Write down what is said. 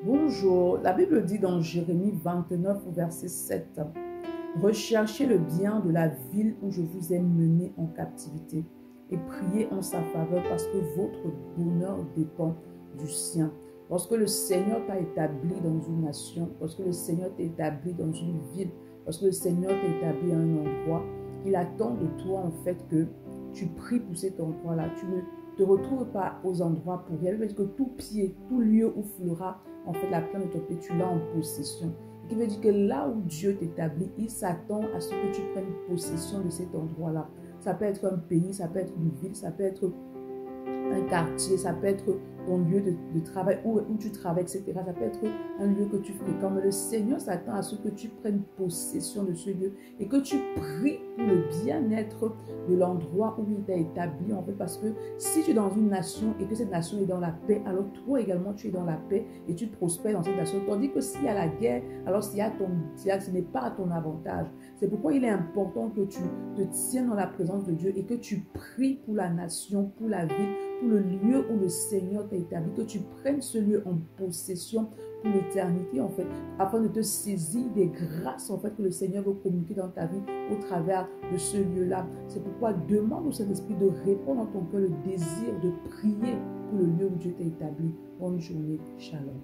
Bonjour, la Bible dit dans Jérémie 29 au verset 7, « Recherchez le bien de la ville où je vous ai mené en captivité et priez en sa faveur parce que votre bonheur dépend du sien. » Lorsque le Seigneur t'a établi dans une nation, lorsque le Seigneur t'a établi dans une ville, lorsque le Seigneur t'a établi à un endroit, il attend de toi en fait que tu pries pour cet endroit-là. Tu ne te retrouves pas aux endroits pour rien. Il veut dire que tout pied, tout lieu où fleura en fait la plante de ton pied, tu l'as en possession. Ce qui veut dire que là où Dieu t'établit, il s'attend à ce que tu prennes possession de cet endroit-là. Ça peut être un pays, ça peut être une ville, ça peut être un quartier, ça peut être ton lieu de travail où tu travailles, etc. Ça peut être un lieu que tu fréquentes. Mais le Seigneur s'attend à ce que tu prennes possession de ce lieu et que tu pries pour le bien-être de l'endroit où il t'a établi. En fait, parce que si tu es dans une nation et que cette nation est dans la paix, alors toi également tu es dans la paix et tu prospères dans cette nation. Tandis que s'il y a la guerre, alors ce n'est pas à ton avantage. C'est pourquoi il est important que tu te tiennes dans la présence de Dieu et que tu pries pour la nation, pour la ville, pour le lieu où le Seigneur t'a établi, que tu prennes ce lieu en possession pour l'éternité, en fait, afin de te saisir des grâces, en fait, que le Seigneur veut communiquer dans ta vie au travers de ce lieu-là. C'est pourquoi demande au Saint-Esprit de répondre dans ton cœur le désir de prier pour le lieu où Dieu t'a établi. Bonne journée, shalom.